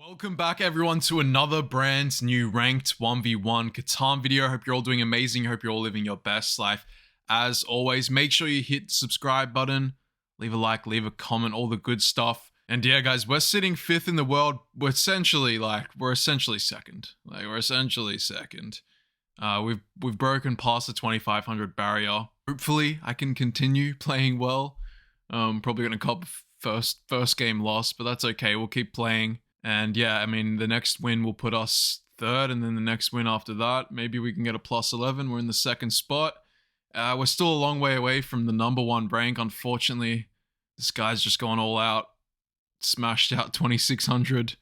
Welcome back everyone to another brand new ranked 1v1 Catan video. Hope you're all doing amazing. Hope you're all living your best life. As always, make sure you hit the subscribe button, leave a like, leave a comment, all the good stuff. And yeah, guys, we're sitting 5th in the world. We're essentially second. We've broken past the 2500 barrier. Hopefully, I can continue playing well. Probably gonna cop first game loss, but that's okay. We'll keep playing. And yeah, I mean, the next win will put us 3rd, and then the next win after that, maybe we can get a +11. We're in the 2nd spot. We're still a long way away from the #1 rank. Unfortunately, this guy's just gone all out. Smashed out 2600.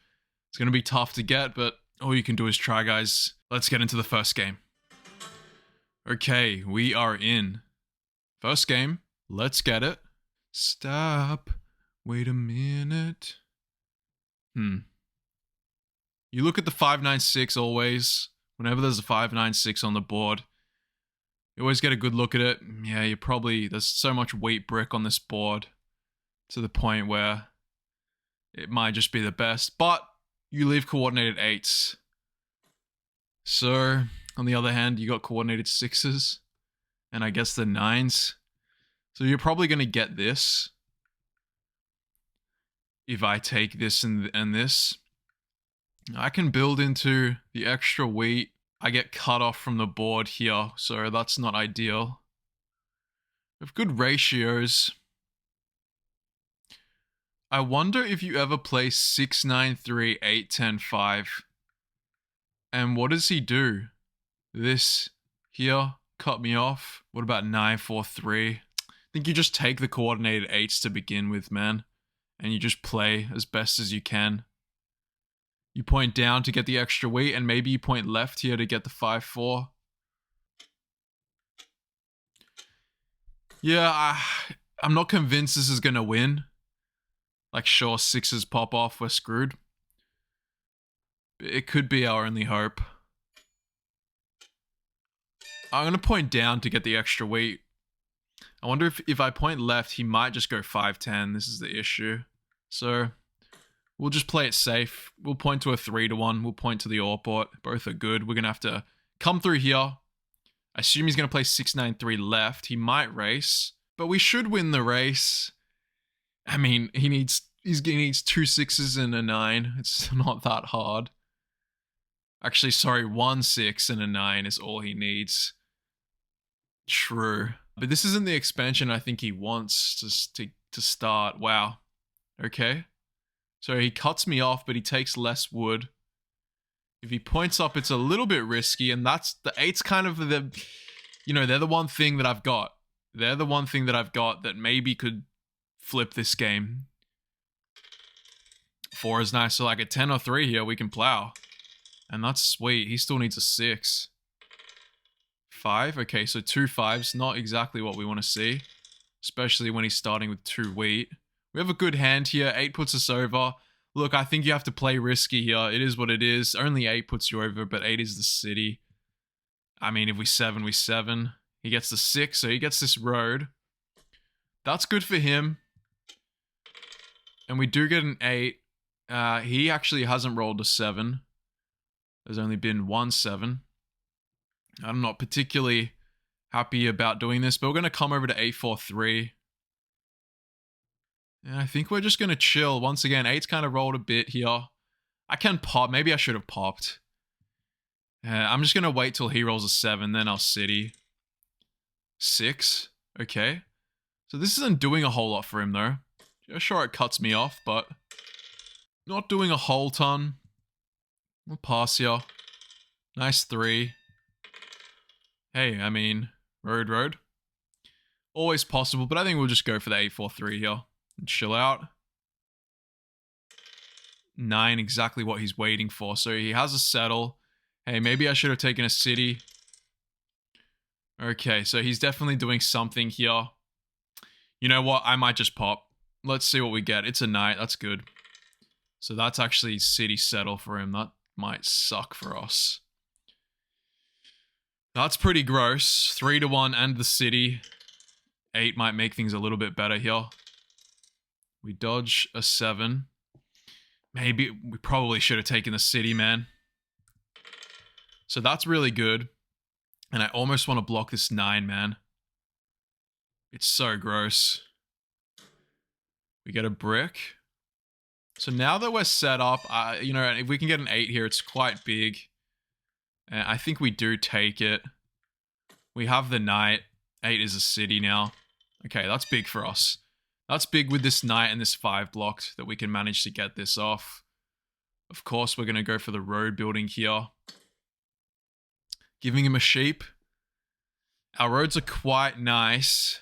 It's going to be tough to get, but all you can do is try, guys. Let's get into the first game. Okay, we are in. First game. Let's get it. Stop. Wait a minute. You look at the 596 always. Whenever there's a 596 on the board, you always get a good look at it. Yeah, there's so much wheat brick on this board to the point where it might just be the best, but you leave coordinated 8s. So, on the other hand, you got coordinated 6s, and I guess the 9s. So you're probably going to get this. If I take this and this, I can build into the extra wheat. I get cut off from the board here, so that's not ideal. We have good ratios. I wonder if you ever play 6, 9, 3, 8, 10, 5. And what does he do? This here cut me off. What about 9, 4, 3? I think you just take the coordinated 8s to begin with, man. And you just play as best as you can. You point down to get the extra wheat, and maybe you point left here to get the 5-4. Yeah, I'm not convinced this is going to win. Like, sure, 6s pop off, we're screwed. It could be our only hope. I'm going to point down to get the extra wheat. I wonder if I point left, he might just go 5-10. This is the issue. So, we'll just play it safe. We'll point to a 3-1. We'll point to the ore port. Both are good. We're going to have to come through here. I assume he's going to play 6-9-3 left. He might race, but we should win the race. I mean, he needs 2 6s and a 9. It's not that hard. Actually, sorry, 1 6 and a 9 is all he needs. True. But this isn't the expansion I think he wants to start. Wow. Okay. So he cuts me off, but he takes less wood. If he points up, it's a little bit risky, and that's the 8's kind of the, they're the one thing that I've got. They're the one thing that I've got that maybe could flip this game. 4 is nice, so like a 10 or 3 here, we can plow. And that's sweet. He still needs a 6. 5, okay, so 2 5s, not exactly what we want to see, especially when he's starting with 2 wheat. We have a good hand here. 8 puts us over. Look, I think you have to play risky here. It is what it is. Only 8 puts you over, but 8 is the city. I mean, if we 7, we 7. He gets the 6, so he gets this road. That's good for him. And we do get an 8. He actually hasn't rolled a 7. There's only been 1 7. I'm not particularly happy about doing this, but we're going to come over to 8-4-3. And I think we're just going to chill. Once again, 8's kind of rolled a bit here. I can pop. Maybe I should have popped. I'm just going to wait till he rolls a 7, then I'll city. 6. Okay. So this isn't doing a whole lot for him, though. Sure, it cuts me off, but not doing a whole ton. We'll pass here. Nice 3. Hey, I mean, road. Always possible, but I think we'll just go for the 8-4-3 here. And chill out. 9, exactly what he's waiting for. So he has a settle. Hey, maybe I should have taken a city. Okay, so he's definitely doing something here. You know what? I might just pop. Let's see what we get. It's a knight. That's good. So that's actually city settle for him. That might suck for us. That's pretty gross. 3-1 and the city. 8 might make things a little bit better here. We dodge a 7. Maybe we probably should have taken the city, man. So that's really good. And I almost want to block this 9, man. It's so gross. We get a brick. So now that we're set up, you know, if we can get an 8 here, it's quite big. And I think we do take it. We have the knight. 8 is a city now. Okay, that's big for us. That's big with this knight and this 5 blocked that we can manage to get this off. Of course, we're going to go for the road building here. Giving him a sheep. Our roads are quite nice.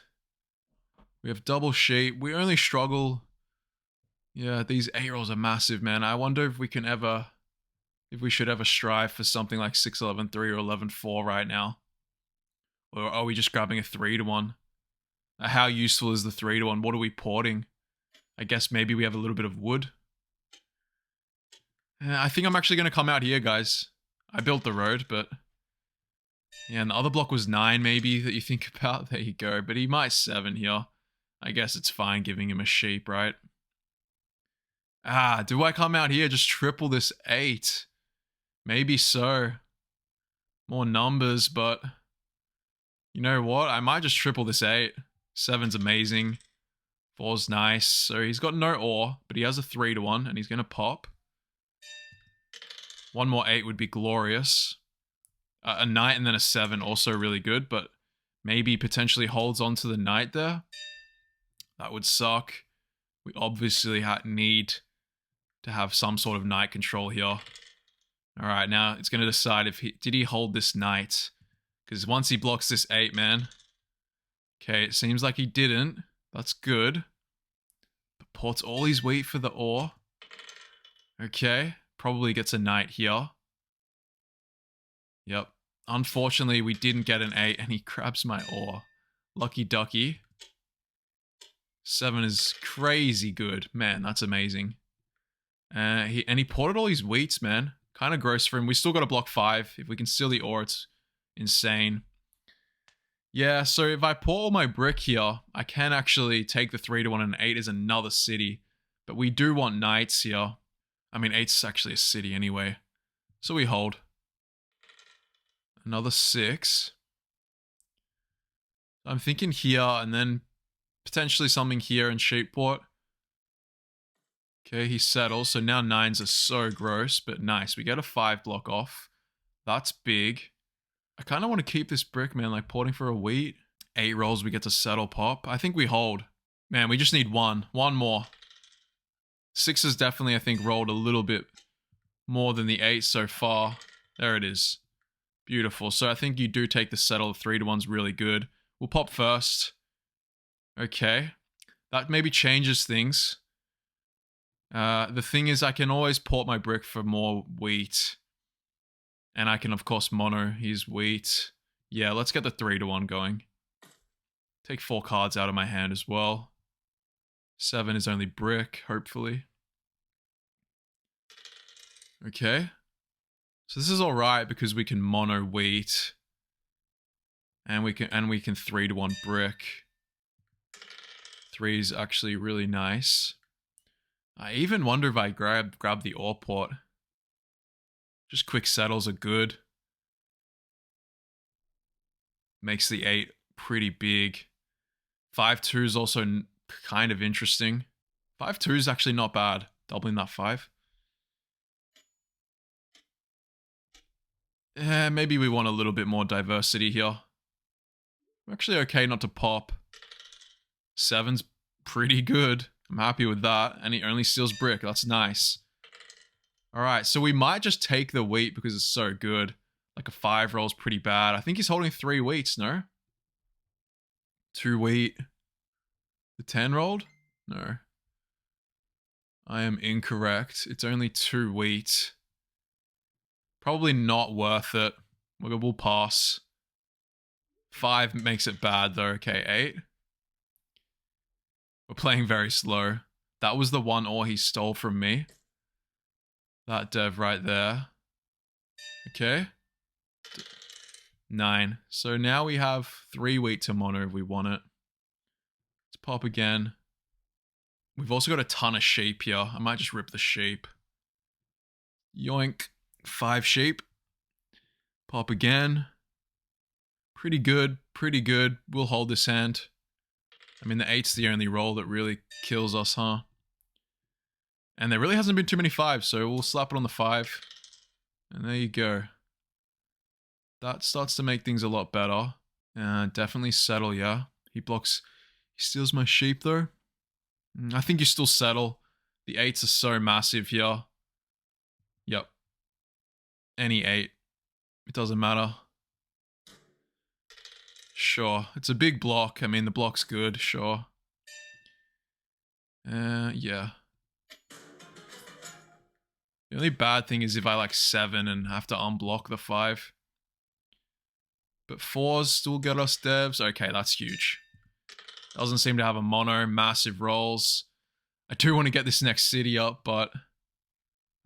We have double sheep. We only struggle. Yeah, these 8 rolls are massive, man. I wonder if we can ever, if we should ever strive for something like 6-11-3 or 11-4 right now. Or are we just grabbing a 3-1? How useful is the 3-1? What are we porting? I guess maybe we have a little bit of wood. I think I'm actually going to come out here, guys. I built the road, but... yeah, and the other block was 9 maybe that you think about. There you go. But he might 7 here. I guess it's fine giving him a sheep, right? Do I come out here, just triple this 8? Maybe so. More numbers, but... you know what? I might just triple this 8. 7's amazing. 4's nice. So he's got no ore, but he has a 3-1, and he's going to pop. One more 8 would be glorious. A knight and then a 7, also really good, but maybe potentially holds on to the knight there. That would suck. We obviously need to have some sort of knight control here. Alright, now it's going to decide if did he hold this knight? Because once he blocks this 8, man. Okay, it seems like he didn't. That's good. But ports all his wheat for the ore. Okay, probably gets a knight here. Yep. Unfortunately, we didn't get an 8, and he grabs my ore. Lucky ducky. 7 is crazy good. Man, that's amazing. He ported all his wheats, man. Kind of gross for him. We still got to block 5. If we can steal the ore, it's insane. Yeah, so if I port all my brick here, I can actually take the 3-1, and 8 is another city. But we do want knights here. I mean, 8's actually a city anyway. So we hold. Another 6. I'm thinking here, and then potentially something here in Sheepport. Okay, he settles. So now 9s are so gross, but nice. We get a 5 block off. That's big. I kind of want to keep this brick, man, like porting for a wheat. 8 rolls, we get to settle pop. I think we hold. Man, we just need 1. 1 more. 6 is definitely, I think, rolled a little bit more than the 8 so far. There it is. Beautiful. So I think you do take the settle. The 3-1's really good. We'll pop first. Okay. That maybe changes things. The thing is, I can always port my brick for more wheat. And I can, of course, mono his wheat. Yeah, let's get the 3-1 going. Take 4 cards out of my hand as well. 7 is only brick, hopefully. Okay. So this is alright because we can mono wheat. And we can 3-1 brick. 3 is actually really nice. I even wonder if I grab the ore port. Just quick settles are good. Makes the 8 pretty big. 5-2 is also kind of interesting. 5-2 is actually not bad. Doubling that 5. Maybe we want a little bit more diversity here. I'm actually okay not to pop. 7's pretty good. I'm happy with that. And he only steals brick. That's nice. Alright, so we might just take the wheat because it's so good. Like a 5 roll's pretty bad. I think he's holding 3 wheats, no? 2 wheat. The 10 rolled? No. I am incorrect. It's only 2 wheat. Probably not worth it. We'll pass. 5 makes it bad though. Okay, 8. We're playing very slow. That was the 1 ore he stole from me. That dev right there. Okay. 9. So now we have 3 wheat to mono if we want it. Let's pop again. We've also got a ton of sheep here. I might just rip the sheep. Yoink. 5 sheep. Pop again. Pretty good. Pretty good. We'll hold this hand. I mean, the 8's the only roll that really kills us, huh? And there really hasn't been too many 5s, so we'll slap it on the 5. And there you go. That starts to make things a lot better. Definitely settle, yeah. He blocks. He steals my sheep, though. I think you still settle. The 8s are so massive here. Yep. Any 8. It doesn't matter. Sure. It's a big block. I mean, the block's good. Sure. Yeah. The only bad thing is if I like 7 and have to unblock the 5. But 4s still get us devs. Okay, that's huge. Doesn't seem to have a mono. Massive rolls. I do want to get this next city up, but...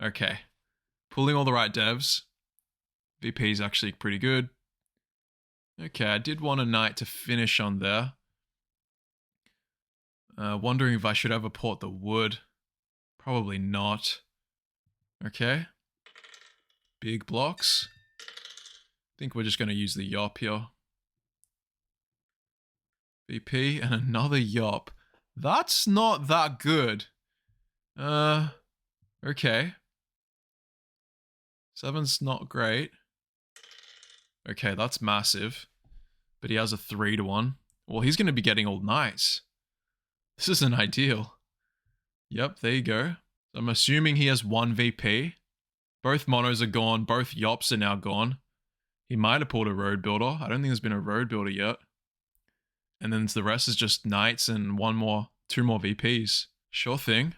Okay. Pulling all the right devs. VP is actually pretty good. Okay, I did want a knight to finish on there. Wondering if I should ever port the wood. Probably not. Okay. Big blocks. I think we're just going to use the yop here. VP and another yop. That's not that good. Okay. 7's not great. Okay, that's massive. But he has a 3-1. Well, he's going to be getting all knights. This isn't ideal. Yep, there you go. I'm assuming he has 1 VP. Both monos are gone. Both yops are now gone. He might have pulled a road builder. I don't think there's been a road builder yet. And then the rest is just knights and 2 more VPs. Sure thing.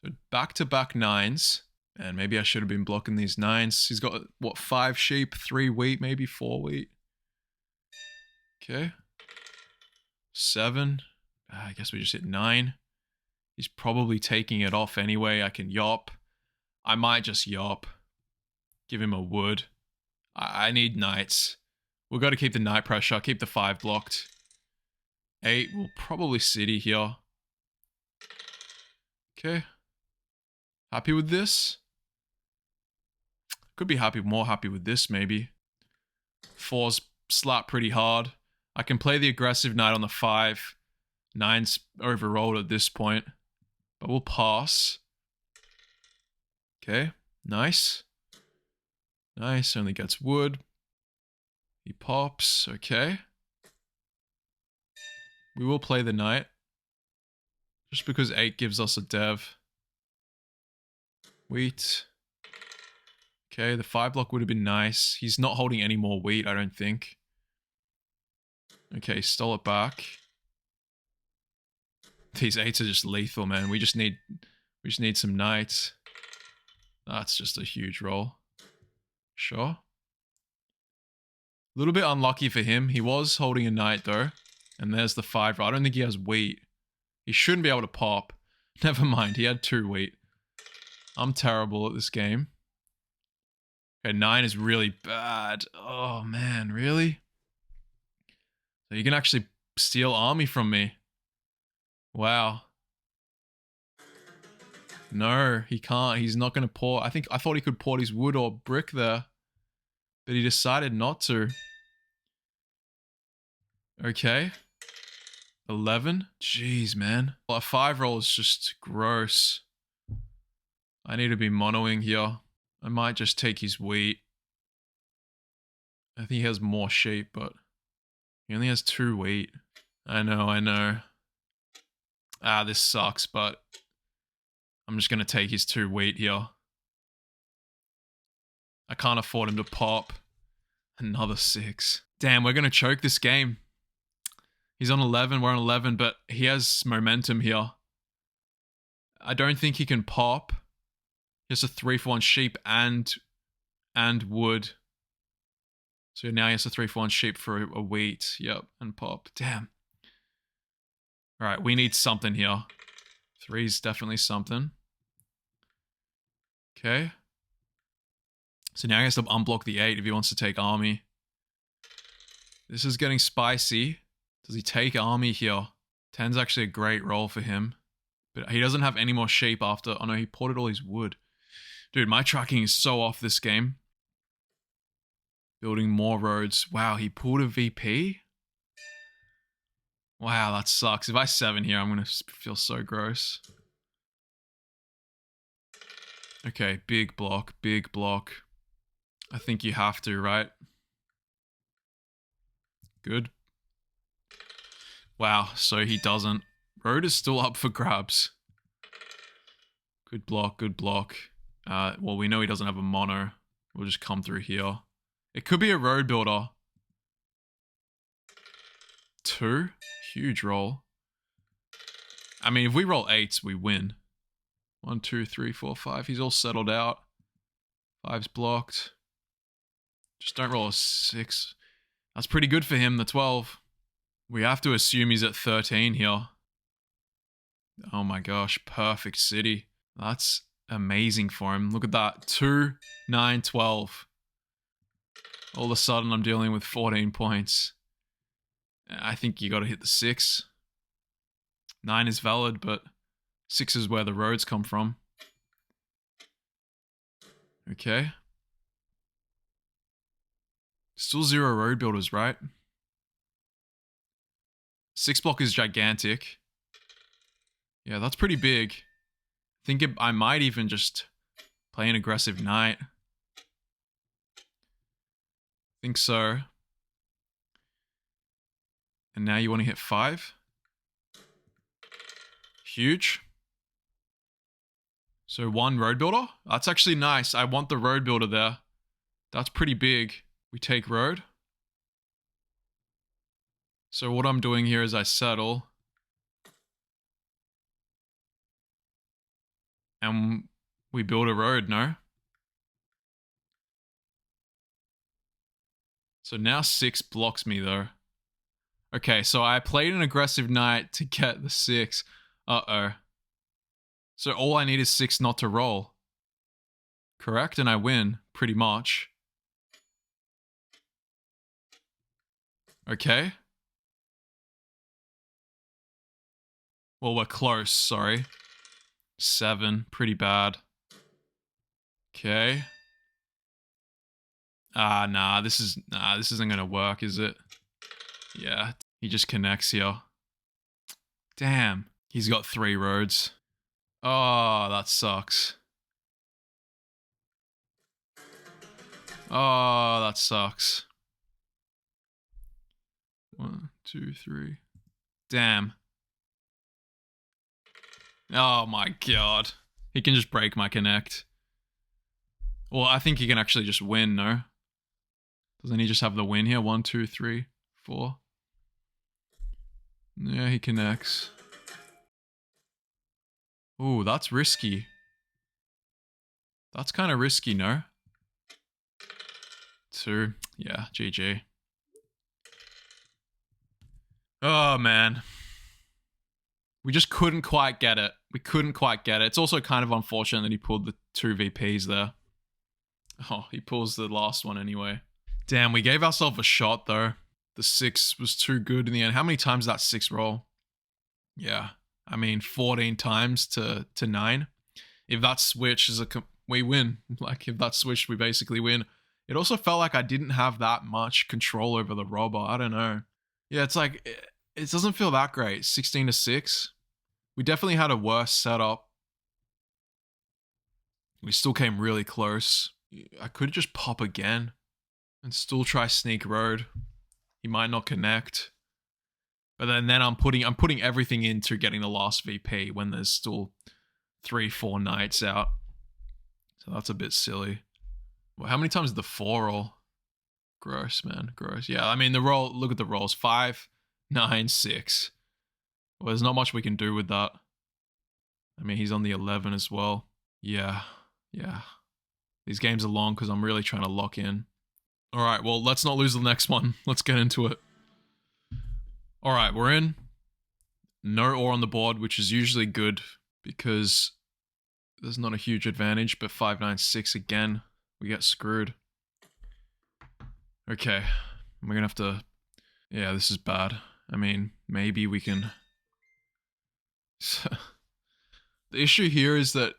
So back-to-back 9s. And maybe I should have been blocking these 9s. He's got, what, 5 sheep, 3 wheat, maybe 4 wheat. Okay. 7. I guess we just hit 9. He's probably taking it off anyway. I can yop. I might just yop. Give him a wood. I need knights. We've got to keep the knight pressure. Keep the 5 blocked. 8. We'll probably city here. Okay. Happy with this? Could be more happy with this, maybe. 4's slap pretty hard. I can play the aggressive knight on the 5. 9's overrolled at this point. But we'll pass. Okay. Nice. Nice. Only gets wood. He pops. Okay. We will play the knight. Just because 8 gives us a dev. Wheat. Okay, the 5 block would have been nice. He's not holding any more wheat, I don't think. Okay, stole it back. These 8s are just lethal, man. We just need some knights. That's just a huge roll. Sure. A little bit unlucky for him. He was holding a knight though. And there's the 5. I don't think he has wheat. He shouldn't be able to pop. Never mind, he had 2 wheat. I'm terrible at this game. Okay, 9 is really bad. Oh man, really? So you can actually steal army from me. Wow. No, he can't. He's not going to port. I thought he could port his wood or brick there. But he decided not to. Okay. 11. Jeez, man. Well, a 5 roll is just gross. I need to be monoing here. I might just take his wheat. I think he has more sheep, but he only has 2 wheat. I know. Ah, this sucks, but I'm just going to take his 2 wheat here. I can't afford him to pop. Another 6. Damn, we're going to choke this game. He's on 11, we're on 11, but he has momentum here. I don't think he can pop. He has a 3-for-1 sheep and wood. So now he has a 3-for-1 sheep for a wheat. Yep, and pop. Damn. Alright, we need something here. 3's definitely something. Okay. So now he has to unblock the 8 if he wants to take army. This is getting spicy. Does he take army here? 10's actually a great roll for him. But he doesn't have any more sheep after... Oh no, he ported all his wood. Dude, my tracking is so off this game. Building more roads. Wow, he pulled a VP? Wow, that sucks. If I 7 here, I'm going to feel so gross. Okay, big block, big block. I think you have to, right? Good. Wow, so he doesn't. Road is still up for grabs. Good block, good block. Well, we know he doesn't have a mono. We'll just come through here. It could be a road builder. 2? Huge roll. I mean, if we roll 8s, we win. 1, 2, 3, 4, 5. He's all settled out. 5's blocked. Just don't roll a 6. That's pretty good for him, the 12. We have to assume he's at 13 here. Oh my gosh, perfect city. That's amazing for him. Look at that. 2, 9, 12. All of a sudden, I'm dealing with 14 points. I think you got to hit the 6. 9 is valid, but 6 is where the roads come from. Okay. Still 0 road builders, right? 6 block is gigantic. Yeah, that's pretty big. I might even just play an aggressive knight. Think so. And now you want to hit 5? Huge. So 1 road builder? That's actually nice. I want the road builder there. That's pretty big. We take road. So what I'm doing here is I settle. And we build a road, no? So now 6 blocks me though. Okay, so I played an aggressive knight to get the 6. Uh-oh. So all I need is 6 not to roll. Correct? And I win, pretty much. Okay. Well, we're close, sorry. 7, pretty bad. Okay. Nah, this isn't gonna work, is it? Yeah, he just connects here. Damn, he's got 3 roads. Oh, that sucks. Oh, that sucks. 1, 2, 3. Damn. Oh my god. He can just break my connect. Well, I think he can actually just win, no? Doesn't he just have the win here? 1, 2, 3, 4. Yeah, he connects. Ooh, that's risky. That's kind of risky, no? 2. Yeah, GG. Oh, man. We just couldn't quite get it. We couldn't quite get it. It's also kind of unfortunate that he pulled the 2 VPs there. Oh, he pulls the last one anyway. Damn, we gave ourselves a shot, though. The 6 was too good in the end. How many times did that 6 roll? Yeah. I mean, 14 times to 9. If that switch is we win. Like, if that switched, we basically win. It also felt like I didn't have that much control over the robber. I don't know. Yeah, it's like, it doesn't feel that great. 16 to 6. We definitely had a worse setup. We still came really close. I could just pop again and still try sneak road. He might not connect. But then I'm putting everything into getting the last VP when there's still 3, 4 knights out. So that's a bit silly. Well, how many times did the 4 roll? Gross, man. Gross. Yeah, I mean, the roll, look at the rolls. 5, 9, 6. Well, there's not much we can do with that. I mean, he's on the 11 as well. Yeah. These games are long because I'm really trying to lock in. All right, well, let's not lose the next one. Let's get into it. All right, we're in. No ore on the board, which is usually good because there's not a huge advantage, but 5, 9, 6 again, we get screwed. Okay, we're gonna have to... Yeah, this is bad. I mean, maybe we can... The issue here is that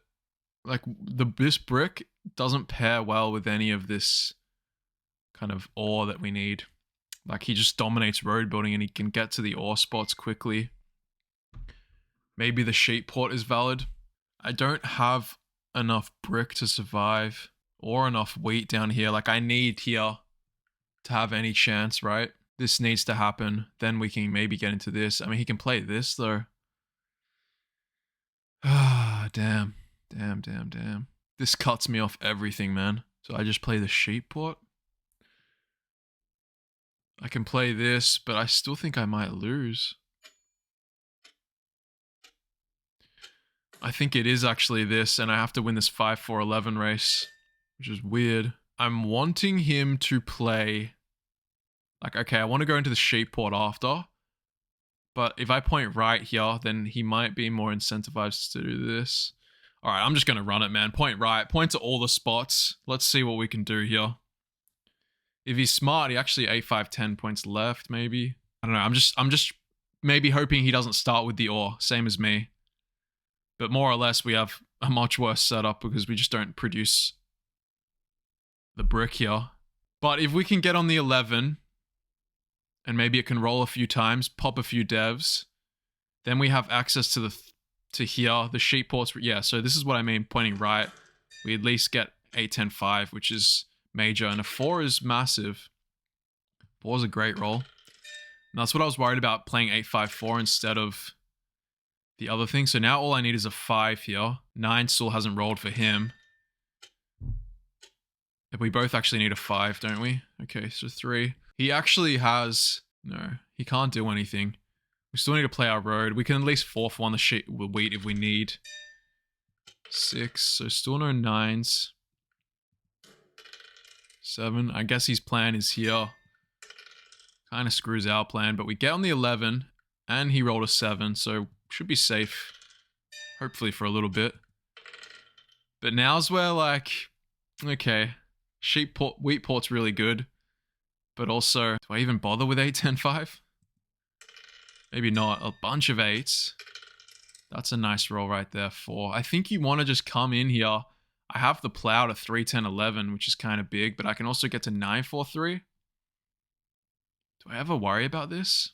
like this brick doesn't pair well with any of this kind of ore that we need. Like he just dominates road building and he can get to the ore spots quickly. Maybe the sheep port is valid. I don't have enough brick to survive or enough wheat down here. Like I need here to have any chance, right? This needs to happen. Then we can maybe get into this. I mean, he can play this though. Ah, damn. Damn. This cuts me off everything, man. So I just play the sheep port. I can play this, but I still think I might lose. I think it is actually this, and I have to win this 5-4-11 race, which is weird. I'm wanting him to play... Like, okay, I want to go into the sheep port after, but if I point right here, then he might be more incentivized to do this. All right, I'm just going to run it, man. Point right. Point to all the spots. Let's see what we can do here. If he's smart, he actually 8-5-10 points left, maybe. I don't know. I'm just maybe hoping he doesn't start with the ore, same as me. But more or less, we have a much worse setup because we just don't produce the brick here. But if we can get on the 11, and maybe it can roll a few times, pop a few devs, then we have access to here, the sheep ports. Yeah, so this is what I mean, pointing right. We at least get 8-10-5, which is major, and a 4 is massive. 4 is a great roll. And that's what I was worried about, playing 8-5-4 instead of the other thing. So now all I need is a 5 here. 9 still hasn't rolled for him. We both actually need a 5, don't we? Okay, so 3. He actually has... No, he can't do anything. We still need to play our road. We can at least 4-for-1 the wheat if we need. 6, so still no 9s. 7, I guess his plan is here. Kind of screws our plan, but we get on the 11, and he rolled a 7, so should be safe. Hopefully for a little bit. But now's where, like, okay, wheat port's really good. But also, do I even bother with 8-10-5? Maybe not. A bunch of 8s. That's a nice roll right there. 4. I think you want to just come in here. I have the plow to 3-10-11, which is kind of big, but I can also get to 9-4-3. Do I ever worry about this?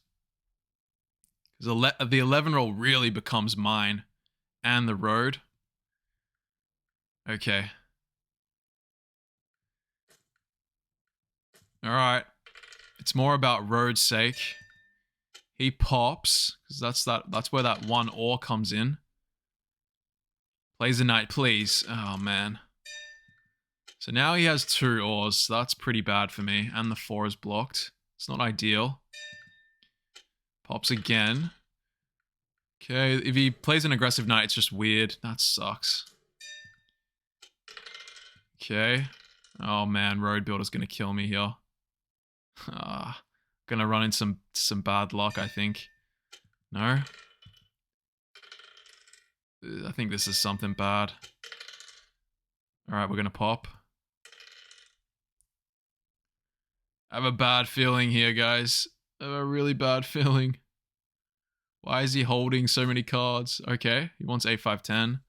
Because the 11 roll really becomes mine. And the road. Okay. Alright. It's more about road's sake. He pops, because that's where that 1 ore comes in. Plays a knight, please. Oh, man. So now he has 2 ores. So that's pretty bad for me. And the 4 is blocked. It's not ideal. Pops again. Okay, if he plays an aggressive knight, it's just weird. That sucks. Okay. Oh, man. Road builder's going to kill me here. Gonna run in some bad luck, I think. No? I think this is something bad. Alright, we're gonna pop. I have a bad feeling here, guys. I have a really bad feeling. Why is he holding so many cards? Okay, he wants 8-5-10.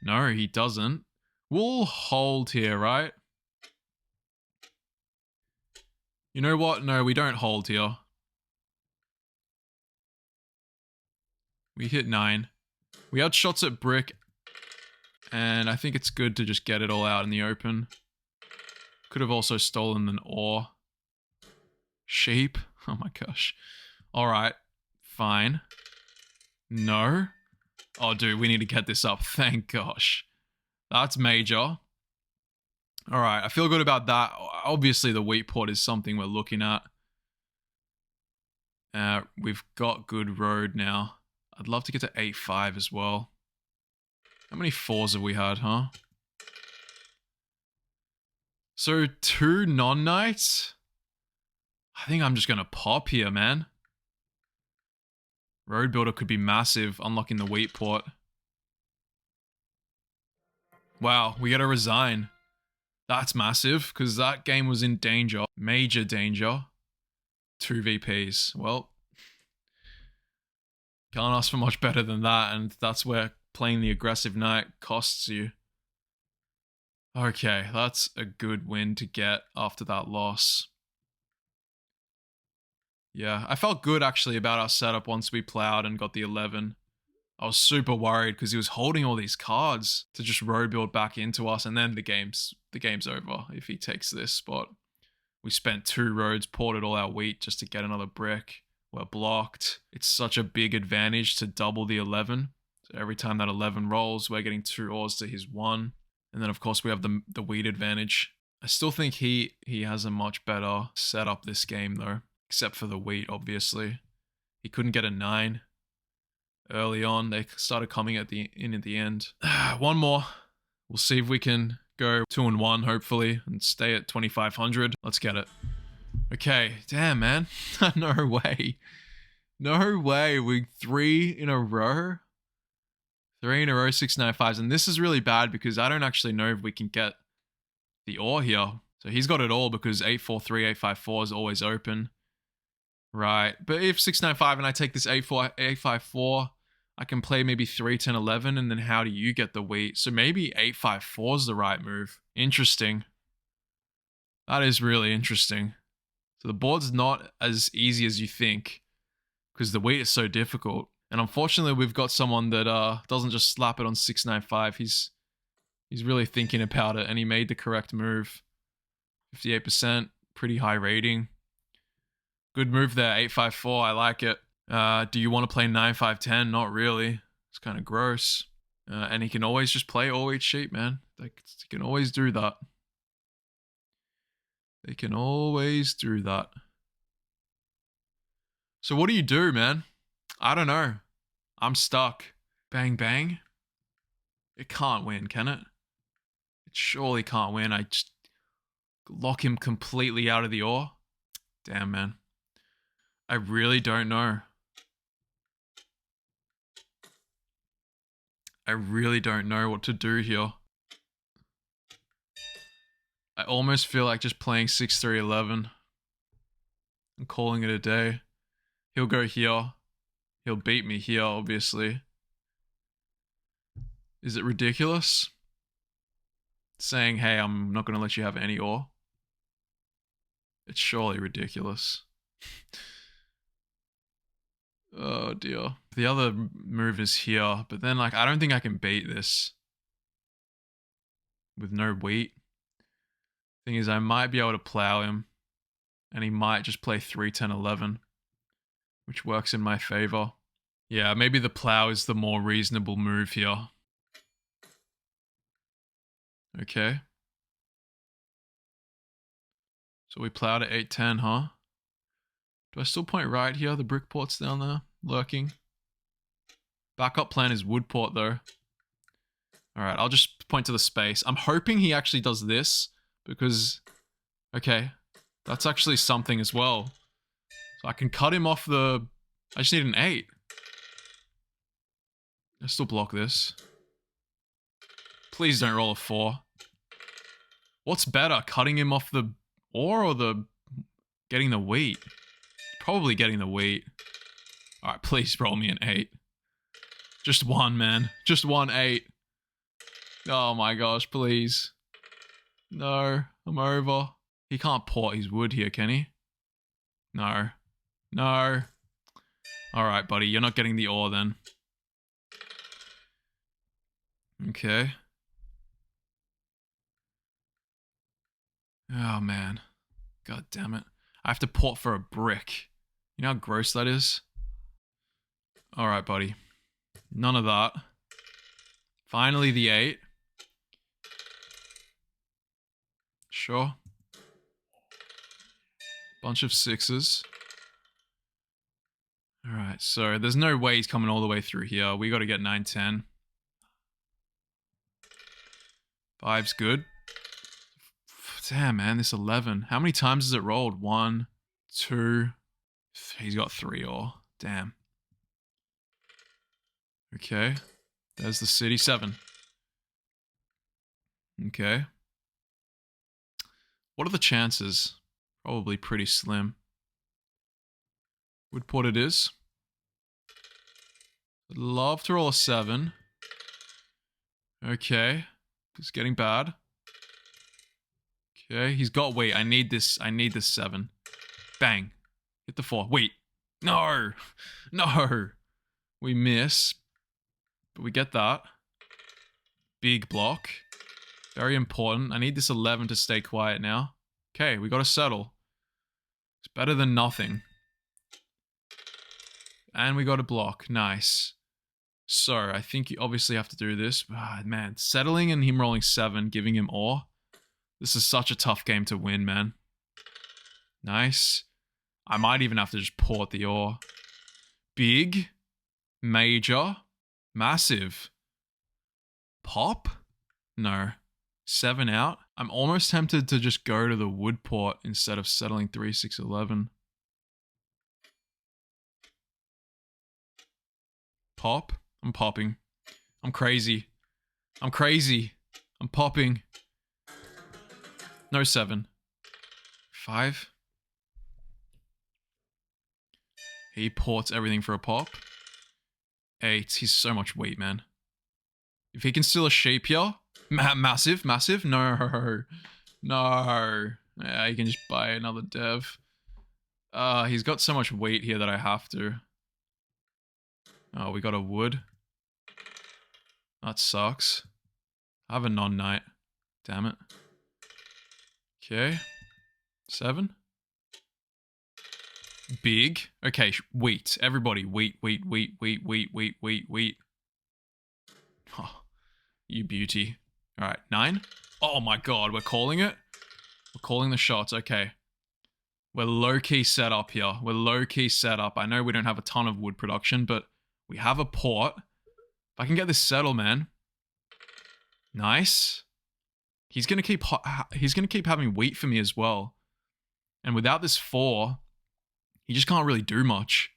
No, he doesn't. We'll hold here, right? You know what? No, we don't hold here. We hit 9. We had shots at brick. And I think it's good to just get it all out in the open. Could have also stolen an ore. Sheep? Oh my gosh. Alright. Fine. No. Oh, dude, we need to get this up. Thank gosh. That's major. Alright, I feel good about that. Obviously, the wheat port is something we're looking at. We've got good road now. I'd love to get to 8-5 as well. How many 4s have we had, huh? So, 2 non-knights? I think I'm just going to pop here, man. Road builder could be massive, unlocking the wheat port. Wow, we gotta resign. That's massive, because that game was in danger. Major danger. 2 VPs. Well, can't ask for much better than that, and that's where playing the aggressive knight costs you. Okay, that's a good win to get after that loss. Yeah, I felt good actually about our setup once we plowed and got the 11. I was super worried because he was holding all these cards to just road build back into us, and then the game's over if he takes this spot. We spent 2 roads, ported all our wheat just to get another brick. We're blocked. It's such a big advantage to double the 11. So every time that 11 rolls, we're getting 2 ores to his 1. And then of course we have the wheat advantage. I still think he has a much better setup this game though, except for the wheat obviously. He couldn't get a 9 early on. They started coming at the end. One more. We'll see if we can go 2-1 hopefully and stay at 2500. Let's get it. Okay, damn man. No way. No way. We 3 in a row. 3 in a row, 695s. And this is really bad because I don't actually know if we can get the ore here. So he's got it all because 843, 854 is always open. Right. But if 695 and I take this 854, I can play maybe 3, 10, 11. And then how do you get the wheat? So maybe 854 is the right move. Interesting. That is really interesting. So the board's not as easy as you think because the wheat is so difficult. And unfortunately, we've got someone that doesn't just slap it on 695. He's really thinking about it, and he made the correct move. 58%, pretty high rating. Good move there, 854. I like it. Do you want to play 9-5-10? Not really. It's kind of gross. And he can always just play all wheat sheep, man. Like, he can always do that. They can always do that. So what do you do, man? I don't know. I'm stuck. Bang, bang. It can't win, can it? It surely can't win. I just lock him completely out of the ore. Damn, man. I really don't know. I really don't know what to do here. I almost feel like just playing 6-3-11 and calling it a day. He'll go here. He'll beat me here, obviously. Is it ridiculous? Saying, hey, I'm not going to let you have any ore. It's surely ridiculous. Oh dear. The other move is here, but then like I don't think I can beat this with no wheat. Thing is, I might be able to plow him, and he might just play 3-10-11, which works in my favor. Yeah, maybe the plow is the more reasonable move here. Okay. So we plowed at 8-10, huh? Do I still point right here? The brick port's down there, lurking. Backup plan is wood port though. Alright, I'll just point to the space. I'm hoping he actually does this, because... Okay, that's actually something as well. So I can cut him off the... I just need an 8. I still block this. Please don't roll a 4. What's better, cutting him off the ore or the... getting the wheat? Probably getting the wheat. Alright, please roll me an 8. Just one, man. Just one 8. Oh my gosh, please. No, I'm over. He can't port his wood here, can he? No. No. Alright, buddy, you're not getting the ore then. Okay. Oh man. God damn it. I have to port for a brick. You know how gross that is? Alright, buddy. None of that. Finally the 8. Sure. Bunch of 6s. Alright, so there's no way he's coming all the way through here. We gotta get 9-10. 5's good. Damn, man, this 11. How many times has it rolled? 1, 2. He's got 3 ore. Damn. Okay. There's the city. 7. Okay. What are the chances? Probably pretty slim. Woodport it is. I'd love to roll a 7. Okay. It's getting bad. Okay, he's got wait. I need this 7. Bang. Hit the 4. Wait. No. No. We miss. But we get that. Big block. Very important. I need this 11 to stay quiet now. Okay, we got to settle. It's better than nothing. And we got a block. Nice. So, I think you obviously have to do this. Ah, man, settling and him rolling 7, giving him ore. This is such a tough game to win, man. Nice. I might even have to just port the ore. Big. Major. Massive. Pop? No. 7 out. I'm almost tempted to just go to the wood port instead of settling 3, 6, 11. Pop? I'm popping. I'm crazy. I'm crazy. I'm popping. No 7. 5. He ports everything for a pop. 8. He's so much weight, man. If he can steal a sheep here. Massive. No. No. Yeah, he can just buy another dev. He's got so much weight here that I have to. Oh, we got a wood. That sucks. I have a non-knight. Damn it. Okay. 7. Big. Okay, wheat. Everybody, wheat. Oh, you beauty. All right, 9. Oh my god, we're calling it? We're calling the shots, okay. We're low-key set up here. We're low-key set up. I know we don't have a ton of wood production, but we have a port. If I can get this settled, man. Nice. He's gonna keep having wheat for me as well. And without this 4, he just can't really do much.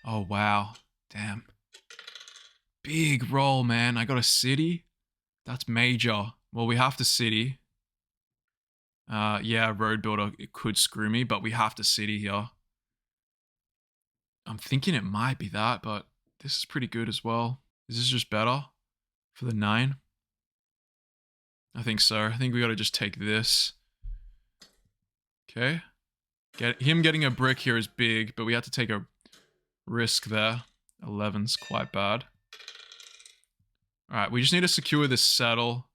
Oh, wow. Damn. Big roll, man. I got a city. That's major. Well, we have to city. Yeah, road builder, it could screw me, but we have to city here. I'm thinking it might be that, but this is pretty good as well. Is this just better for the 9? I think so. I think we got to just take this. Okay. Him getting a brick here is big, but we have to take a risk there. 11's quite bad. Alright, we just need to secure this saddle.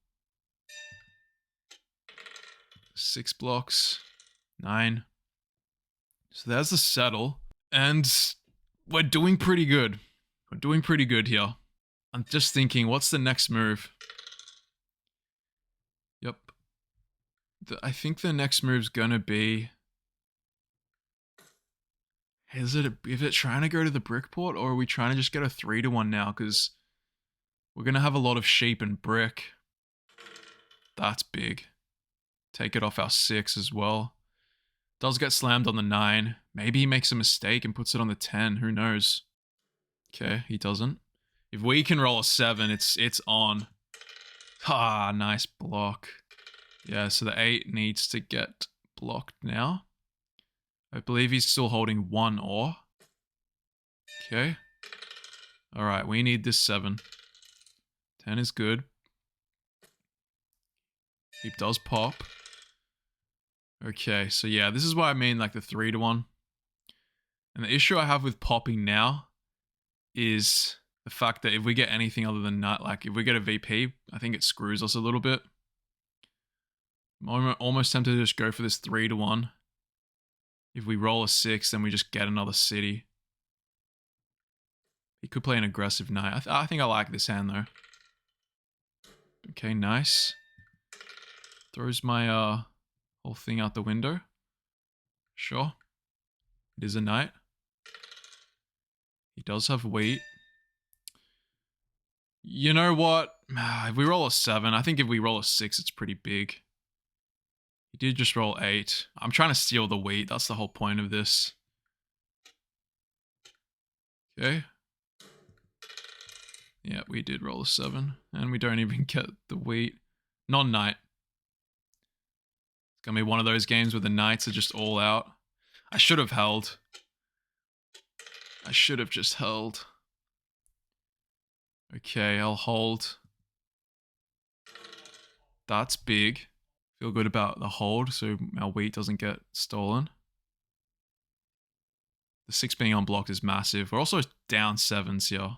6 blocks. 9. So there's the saddle. And we're doing pretty good. We're doing pretty good here. I'm just thinking, what's the next move? Yep. I think the next move's gonna be... Is it trying to go to the brick port, or are we trying to just get a 3-1 now? Because we're gonna have a lot of sheep and brick. That's big. Take it off our 6 as well. Does get slammed on the 9. Maybe he makes a mistake and puts it on the 10. Who knows? Okay, he doesn't. If we can roll a 7, it's on. Ah, nice block. Yeah, so the 8 needs to get blocked now. I believe he's still holding 1 ore. Okay. Alright, we need this 7. 10 is good. He does pop. Okay, so yeah, this is what I mean, like the 3-1. And the issue I have with popping now is the fact that if we get anything other than that, like if we get a VP, I think it screws us a little bit. I'm almost tempted to just go for this 3-1. If we roll a 6, then we just get another city. He could play an aggressive knight. I think I like this hand though. Okay, nice. Throws my whole thing out the window. Sure. It is a knight. He does have wheat. You know what? If we roll a 7, I think if we roll a 6, it's pretty big. He did just roll 8. I'm trying to steal the wheat. That's the whole point of this. Okay. Yeah, we did roll a 7. And we don't even get the wheat. Non-knight. It's going to be one of those games where the knights are just all out. I should have held. I should have just held. Okay, I'll hold. That's big. Feel good about the hold so our wheat doesn't get stolen. The 6 being unblocked is massive. We're also down 7s here.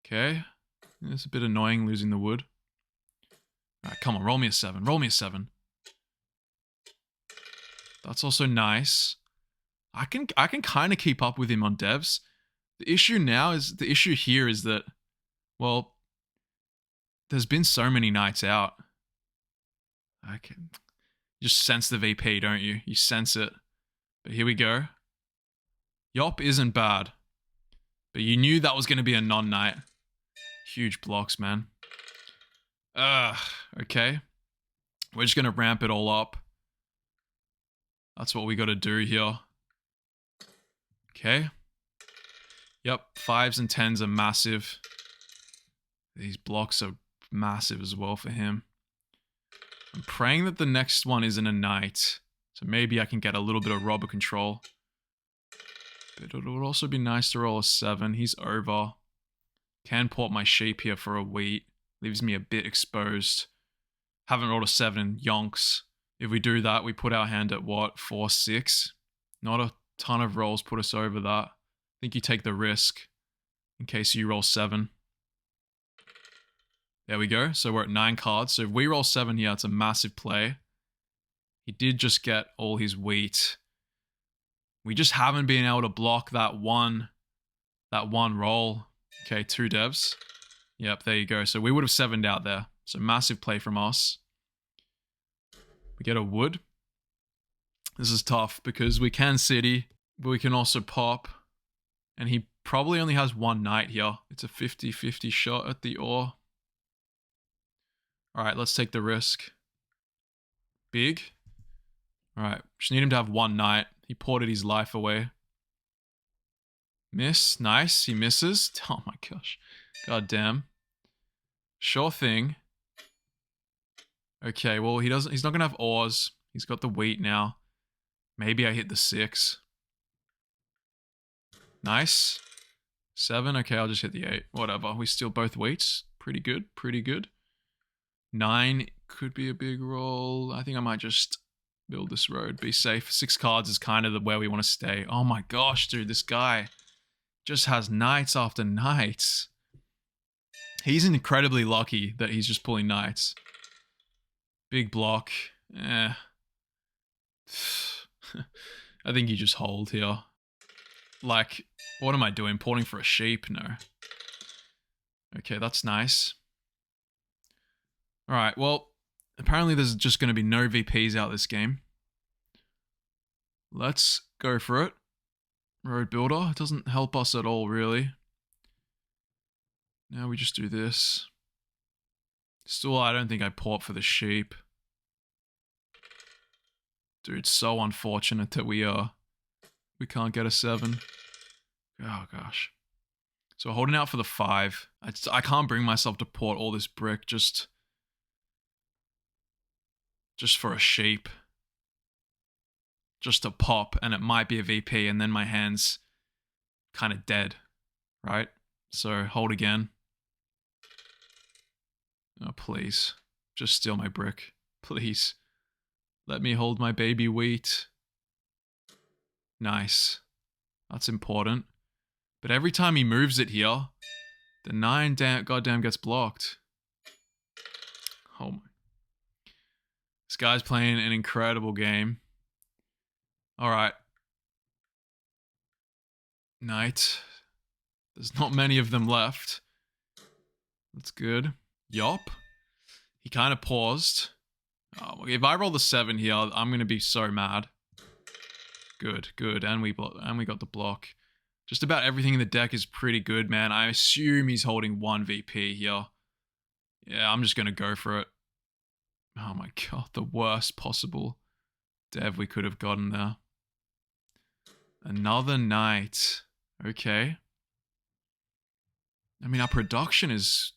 Okay. It's a bit annoying losing the wood. Alright, come on, roll me a 7. Roll me a 7. That's also nice. I can kind of keep up with him on devs. The issue here is that, well, there's been so many nights out. I can just sense the VP, don't you? You sense it. But here we go. Yop isn't bad. But you knew that was going to be a non-night. Huge blocks, man. Okay. We're just going to ramp it all up. That's what we got to do here. Okay. Yep, 5s and 10s are massive. These blocks are massive as well for him. I'm praying that the next one isn't a knight. So maybe I can get a little bit of robber control. But it would also be nice to roll a 7. He's over. Can port my sheep here for a wheat. Leaves me a bit exposed. Haven't rolled a 7 in yonks. If we do that, we put our hand at what? 4, 6? Not a ton of rolls put us over that. I think you take the risk in case you roll 7. There we go. So we're at 9 cards. So if we roll 7 here, it's a massive play. He did just get all his wheat. We just haven't been able to block that one roll. Okay, 2 devs. Yep, there you go. So we would have 7'd out there. So massive play from us. We get a wood. This is tough because we can city, but we can also pop. And he probably only has 1 knight here. It's a 50-50 shot at the ore. All right, let's take the risk. Big. All right, just need him to have 1 knight. He ported his life away. Miss. Nice. He misses. Oh my gosh. God damn. Sure thing. Okay, well, he's not going to have ores. He's got the wheat now. Maybe I hit the 6. Nice. 7. Okay, I'll just hit the 8. Whatever. We steal both wheats. Pretty good. Pretty good. 9 could be a big roll. I think I might just build this road. Be safe. 6 cards is kind of where we want to stay. Oh my gosh, dude. This guy just has knights after knights. He's incredibly lucky that he's just pulling knights. Big block. I think you just hold here. Like, what am I doing? Porting for a sheep? No. Okay, that's nice. Alright, well, apparently there's just going to be no VPs out this game. Let's go for it. Road builder. It doesn't help us at all, really. Now we just do this. Still, I don't think I port for the sheep. Dude, so unfortunate that we can't get a 7. Oh gosh. So holding out for the 5. I can't bring myself to port all this brick just for a sheep. Just to pop, and it might be a VP, and then my hand's kind of dead, right? So hold again. Oh, please. Just steal my brick. Please. Let me hold my baby wheat. Nice. That's important. But every time he moves it here, the 9 goddamn gets blocked. Oh my. This guy's playing an incredible game. Alright. Knight. There's not many of them left. That's good. Yop. He kind of paused. Oh, if I roll the 7 here, I'm going to be so mad. Good, good. And we got the block. Just about everything in the deck is pretty good, man. I assume he's holding 1 VP here. Yeah, I'm just going to go for it. Oh my god, the worst possible dev we could have gotten there. Another knight. Okay. I mean, our production is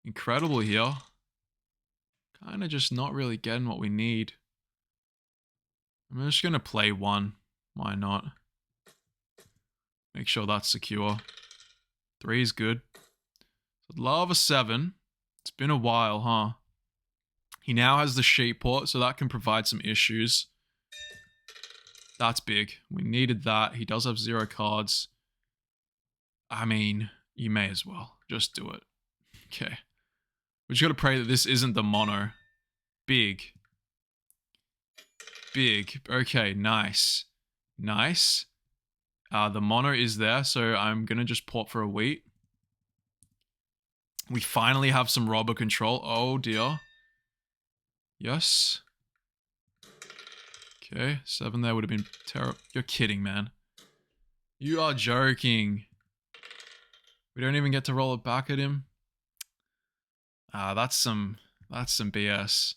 incredible here. Kind of just not really getting what we need. I'm just going to play 1. Why not? Make sure that's secure. 3 is good. I'd love a 7. It's been a while, huh? He now has the sheep port, so that can provide some issues. That's big. We needed that. He does have 0 cards. I mean, you may as well. Just do it. Okay. We just gotta pray that this isn't the mono. Big. Big. Okay, nice. Nice. The mono is there, so I'm gonna just port for a wheat. We finally have some robber control. Oh dear. Yes. Okay, 7 there would have been terrible. You're kidding, man. You are joking. We don't even get to roll it back at him. That's some BS.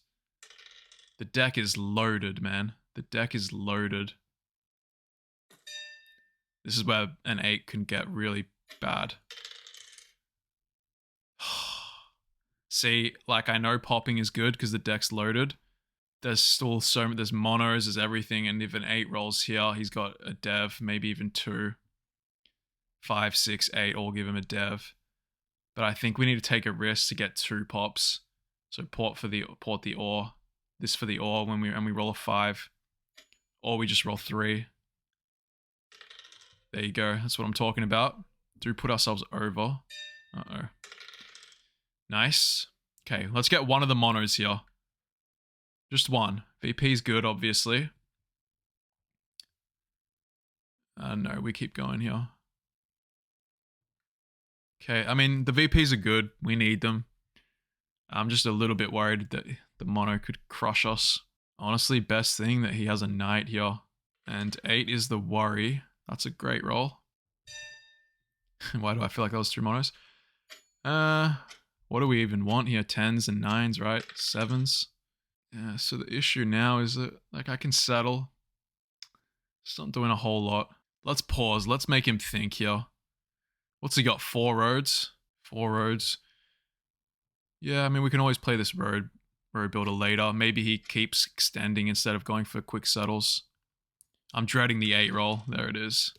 The deck is loaded, man. The deck is loaded. This is where an 8 can get really bad. See, like, I know popping is good because the deck's loaded. There's still there's monos, there's everything, and if an 8 rolls here, he's got a dev, maybe even 2. 5, 6, 8 all give him a dev. But I think we need to take a risk to get 2 pops. So port the ore. This for the ore when we roll a 5. Or we just roll 3. There you go. That's what I'm talking about. Do put ourselves over. Uh-oh. Nice. Okay, let's get one of the monos here. Just one. VP's good, obviously. No, we keep going here. Okay, I mean, the VPs are good. We need them. I'm just a little bit worried that the mono could crush us. Honestly, best thing that he has a knight here. And 8 is the worry. That's a great roll. Why do I feel like that was 2 monos? What do we even want here? 10s and 9s, right? 7s. Yeah, so the issue now is that, like, I can settle. Just not doing a whole lot. Let's pause. Let's make him think here. What's he got? 4 roads? 4 roads. Yeah, I mean, we can always play this road builder later. Maybe he keeps extending instead of going for quick settles. I'm dreading the 8 roll. There it is.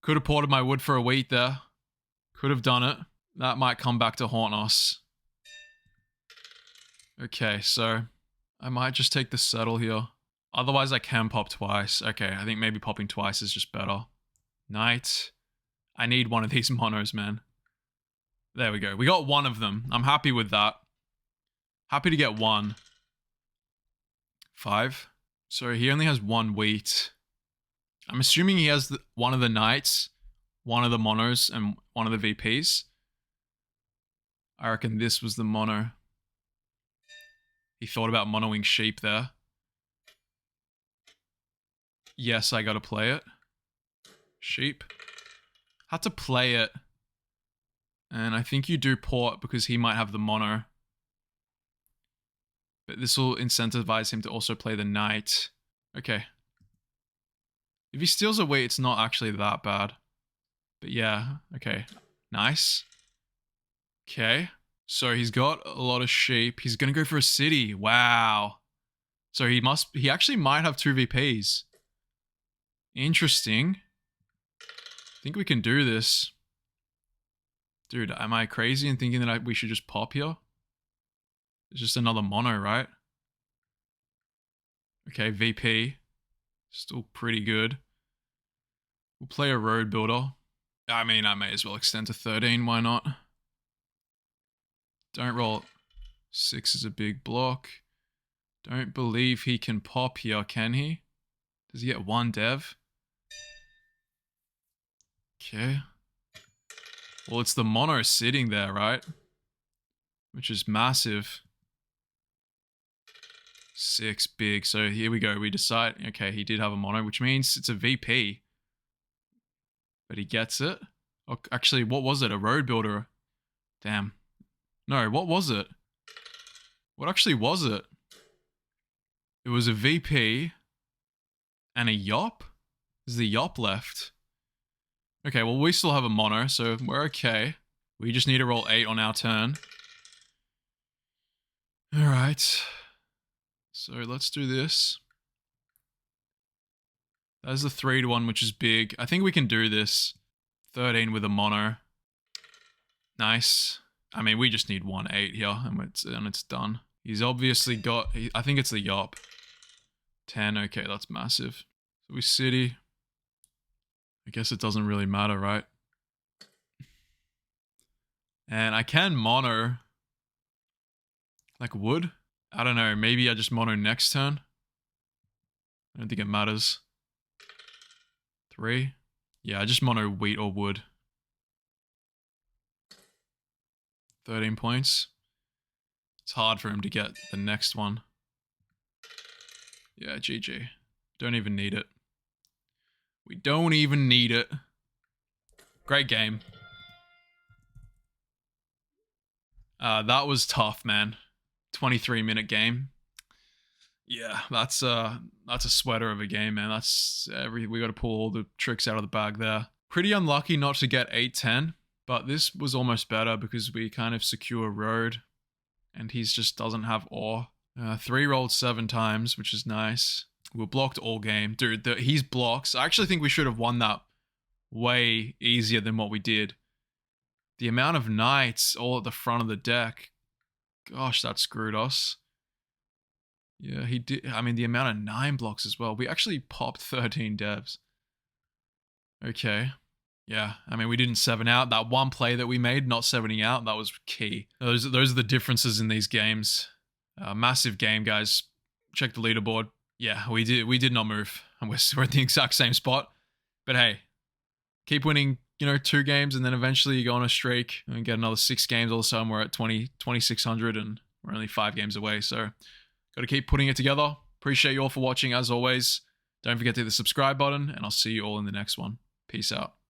Could have ported my wood for a wheat there. Could have done it. That might come back to haunt us. Okay, so I might just take the settle here. Otherwise, I can pop twice. Okay, I think maybe popping twice is just better. Knight. I need one of these monos, man. There we go. We got one of them. I'm happy with that. Happy to get 1. 5. So he only has 1 wheat. I'm assuming he has one of the knights, one of the monos, and one of the VPs. I reckon this was the mono. He thought about monoing sheep there. Yes, I gotta play it. Sheep. Had to play it. And I think you do port because he might have the mono. But this will incentivize him to also play the knight. Okay. If he steals a wheat, it's not actually that bad. But yeah, okay. Nice. Okay. So he's got a lot of sheep. He's gonna go for a city. Wow. So he actually might have 2 VPs. Interesting. I think we can do this. Dude, am I crazy in thinking that we should just pop here? It's just another mono, right? Okay, VP. Still pretty good. We'll play a road builder. I mean, I may as well extend to 13. Why not? Don't roll. 6 is a big block. Don't believe he can pop here, can he? Does he get 1 dev? Okay. Well, it's the mono sitting there, right? Which is massive. 6, big. So here we go. We decide, okay, he did have a mono, which means it's a VP. But he gets it. Oh, actually, what was it? A road builder? Damn. No, what was it? What actually was it? It was a VP and a Yop? Is the Yop left? Okay, well, we still have a mono, so we're okay. We just need to roll 8 on our turn. Alright. So let's do this. That's the 3-1, which is big. I think we can do this. 13 with a mono. Nice. I mean, we just need 1 8 here, and it's done. He's obviously got, I think it's the Yop. 10, okay, that's massive. So we city. I guess it doesn't really matter, right? And I can mono. Like wood? I don't know, maybe I just mono next turn. I don't think it matters. 3. Yeah, I just mono wheat or wood. 13 points. It's hard for him to get the next one. Yeah, GG. Don't even need it. We don't even need it. Great game. That was tough, man. 23-minute game. Yeah, that's a sweater of a game, man. We got to pull all the tricks out of the bag there. Pretty unlucky not to get 8-10, but this was almost better because we kind of secure road, and he just doesn't have ore. 3 rolled 7 times, which is nice. We were blocked all game, dude. His blocks. I actually think we should have won that way easier than what we did. The amount of knights all at the front of the deck. Gosh, that screwed us. Yeah, he did. I mean, the amount of 9 blocks as well. We actually popped 13 devs. Okay. Yeah, I mean, we didn't 7 out. That one play that we made, not 7ing out, that was key. Those are the differences in these games. Massive game, guys. Check the leaderboard. Yeah, we did not move. And we're in the exact same spot. But hey, keep winning, 2 games, and then eventually you go on a streak and get another 6 games. All of a sudden we're at 2,600, and we're only 5 games away. So got to keep putting it together. Appreciate you all for watching as always. Don't forget to hit the subscribe button, and I'll see you all in the next one. Peace out.